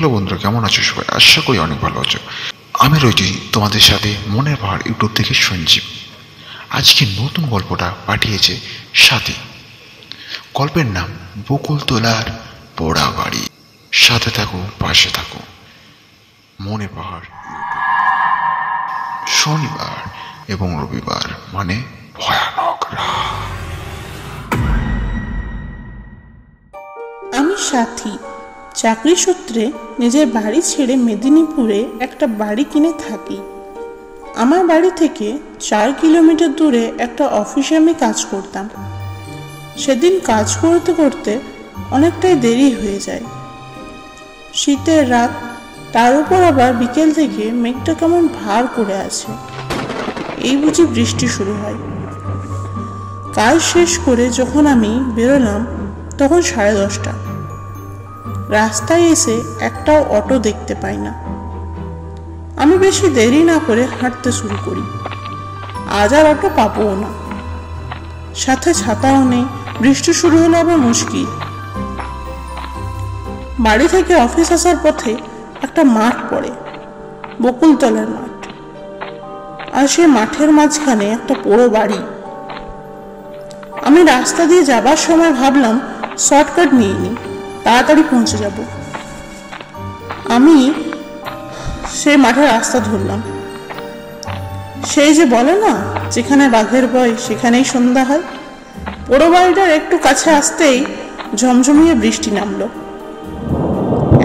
Hello বন্ধুরা, কেমন আছো সবাই? আশা করি অনেক ভালো আছো। আমি রয়েছি তোমাদের সাথে মনের পাহাড় ইউটিউব থেকে সঞ্জীব। আজকে নতুন গল্পটা পাঠিয়েছে সাথী। গল্পের নাম বকুলতলার পোড়া বাড়ি। সাথে থাকো, পাশে থাকো। মনে পাহাড় ইউটিউব। শনিবার এবং রবিবার মানে ভয়ানক রাত। আমি সাথী। চাকরি সূত্রে নিজের বাড়ি ছেড়ে মেদিনীপুরে একটা বাড়ি কিনে থাকি। আমার বাড়ি থেকে 4 কিলোমিটার দূরে একটা অফিসে আমি কাজ করতাম। সেদিন কাজ করতে করতে অনেকটাই দেরি হয়ে যায়। শীতের রাত, তার উপর আবার বিকেল থেকে মেঘটা কেমন ভার করে আছে। এই বুঝি বৃষ্টি শুরু হয়। কাজ শেষ করে যখন আমি বেরোলাম তখন 10:30। রাস্তায় এসে একটাও অটো দেখতে পাই না। আমি বেশি দেরি না করে হাঁটতে শুরু করি। আজ আর অটো পাবো না। সাথে ছাতাও নেই, বৃষ্টি শুরু হলে আবার মুশকিল। বাড়ি থেকে অফিস আসার পথে একটা মাঠ পড়ে, বকুলতলার মাঠ। আর সে মাঠের মাঝখানে একটা পোড়ো বাড়ি। আমি রাস্তা দিয়ে যাবার সময় ভাবলাম শর্টকাট নিয়ে নিই, তাড়াতাড়ি পৌঁছে যাব। আমি সেই মাঠের রাস্তা ধরলাম। সেই যে বলে না, যেখানে বাঘের ভয় সেখানেই সন্ধ্যা হয়। পোড়ো বাড়িটার একটু কাছে আসতেই ঝমঝমিয়ে বৃষ্টি নামলো।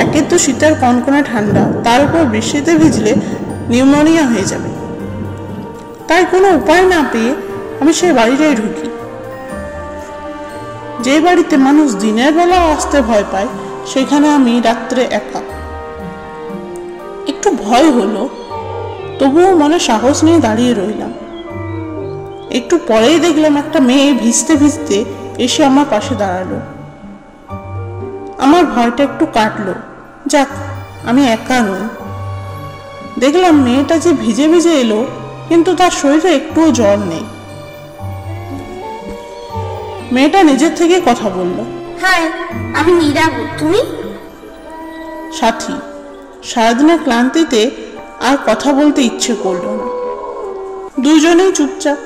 একে তো শীতের কনকনে ঠান্ডা, তার উপর বৃষ্টিতে ভিজলে নিউমোনিয়া হয়ে যাবে। তাই কোনো উপায় না পেয়ে আমি সেই বাড়িটাই ঢুকি। যে বাড়িতে মানুষ দিনের বেলা আসতে ভয় পায়, সেখানে আমি রাত্রে একা। একটু ভয় হলো, তবুও মনে সাহস নিয়ে দাঁড়িয়ে রইলাম। একটু পরেই দেখলাম একটা মেয়ে ভিজতে ভিজতে এসে আমার পাশে দাঁড়ালো। আমার ভয়টা একটু কাটলো। যাক, আমি একা নই। দেখলাম মেয়েটা যে ভিজে ভিজে এলো, কিন্তু তার শরীরে একটুও জ্বর নেই। মেয়েটা নিজের থেকে কথা বলল। হাই, আমি নীরা। তুমি? সাথী। সারাদিনের ক্লান্তিতে আর কথা বলতে ইচ্ছে করলো না। দুজনেই চুপচাপ।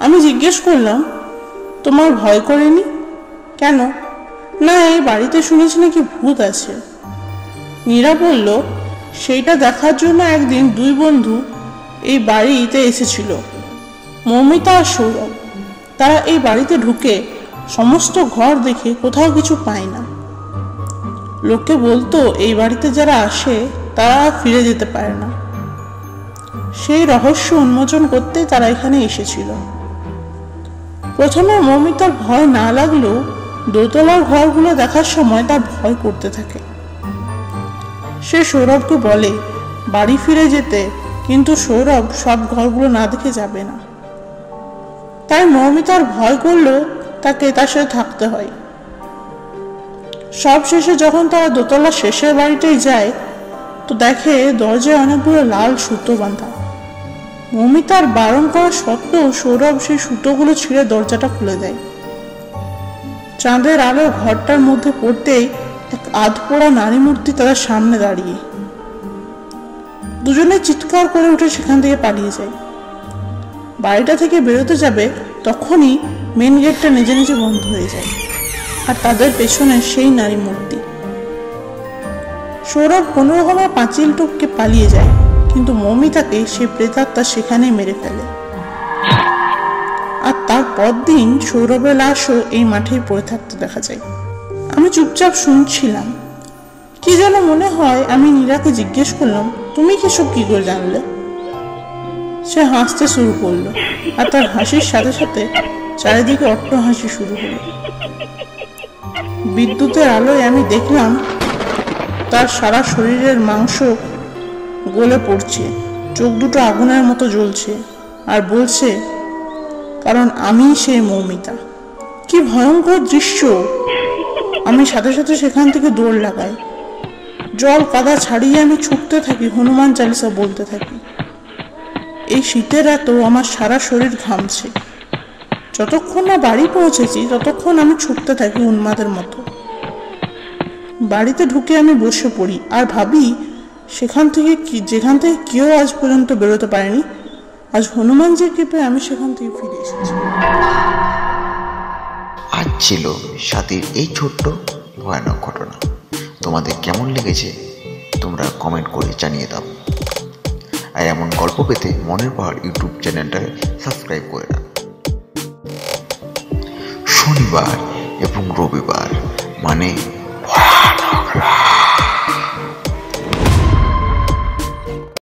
আমি জিজ্ঞেস করলাম, তোমার ভয় করেনি? কেন? না, এই বাড়িতে শুনেছি নাকি ভূত আছে। নীরা বলল, সেইটা দেখার জন্য একদিন 2 বন্ধু এই বাড়িতে এসেছিল, মৌমিতা আর সৌরভ। তারা এই বাড়িতে ঢুকে সমস্ত ঘর দেখে কোথাও কিছু পায় না। লোকে বলতো এই বাড়িতে যারা আসে তারা ফিরে যেতে পারে না। সেই রহস্য উন্মোচন করতে তারা এখানে এসেছিল। প্রথমে মৌমিতার ভয় না লাগলেও দোতলার ঘরগুলো দেখার সময় তার ভয় করতে থাকে। সে সৌরভকে বলে বাড়ি ফিরে যেতে, কিন্তু সৌরভ সব ঘরগুলো না দেখে যাবে না। তাই মৌমিতার ভয় করলেও তাকে তার সাথে থাকতে হয়। সব শেষে যখন তারা দোতলা শেষের বাড়িটাই যায়, তো দেখে দরজায় অনেকগুলো লাল সুতো বাঁধা। মৌমিতার বারণ করা সত্ত্বেও সৌরভ সেই সুতোগুলো ছিঁড়ে দরজাটা খুলে দেয়। চাঁদের আলো ঘরটার মধ্যে পড়তেই এক আধপোড়া নারী মূর্তি তাদের সামনে দাঁড়িয়ে। দুজনে চিৎকার করে উঠে সেখান থেকে পালিয়ে যায়। বাড়িটা থেকে বেরোতে যাবে, তখনই মেন গেটটা নিজে নিজে বন্ধ হয়ে যায়, আর তাদের পেছনে সেই নারী মূর্তি। সৌরভ কোনো রকমে পাঁচিল টপকে পালিয়ে যায়, কিন্তু মৌমিতাকে সে প্রেতাত্মা সেখানেই মেরে ফেলে। আর তার পরদিন সৌরভের লাশও এই মাঠেই পড়ে থাকতে দেখা যায়। আমি চুপচাপ শুনছিলাম। কি যেন মনে হয়। আমি নীরাকে জিজ্ঞেস করলাম, তুমি কি সব কি করে জানলে? সে হাসতে শুরু করলো, আর তার হাসির সাথে সাথে চারিদিকে অট্ট হাসি শুরু হলো। বিদ্যুতের আলোয় আমি দেখলাম তার সারা শরীরের মাংস গলে পড়ছে, চোখ দুটো আগুনের মতো জ্বলছে, আর বলছে, কারণ আমি সেই মৌমিতা। কি ভয়ঙ্কর দৃশ্য! আমি সাথে সাথে সেখান থেকে দৌড় লাগাই। জল কাদা ছাড়িয়ে আমি ছুটতে থাকি, হনুমান চালিসা বলতে থাকি। এই শীতের রাতেও আমার সারা শরীর ঘামছে। যতক্ষণ না বাড়ি পৌঁছেছি ততক্ষণ আমি ছুটতে থাকি উন্মাদের মতো। বাড়িতে ঢুকে আমি বসে পড়ি আর ভাবি যেখান থেকে কেউ আজ পর্যন্ত বেরোতে পারেনি, আজ হনুমানজির কৃপায় আমি সেখান থেকে ফিরে এসেছি। আজ ছিল স্বাতীর এই ছোট্ট ভয়ানক ঘটনা। তোমাদের কেমন লেগেছে তোমরা কমেন্ট করে জানিয়ে দাও। আর এমন গল্প পেতে মনের পাহাড় ইউটিউব চ্যানেলটাকে সাবস্ক্রাইব করে দাও। শনিবার এবং রবিবার মানে ভয়ানক রাত।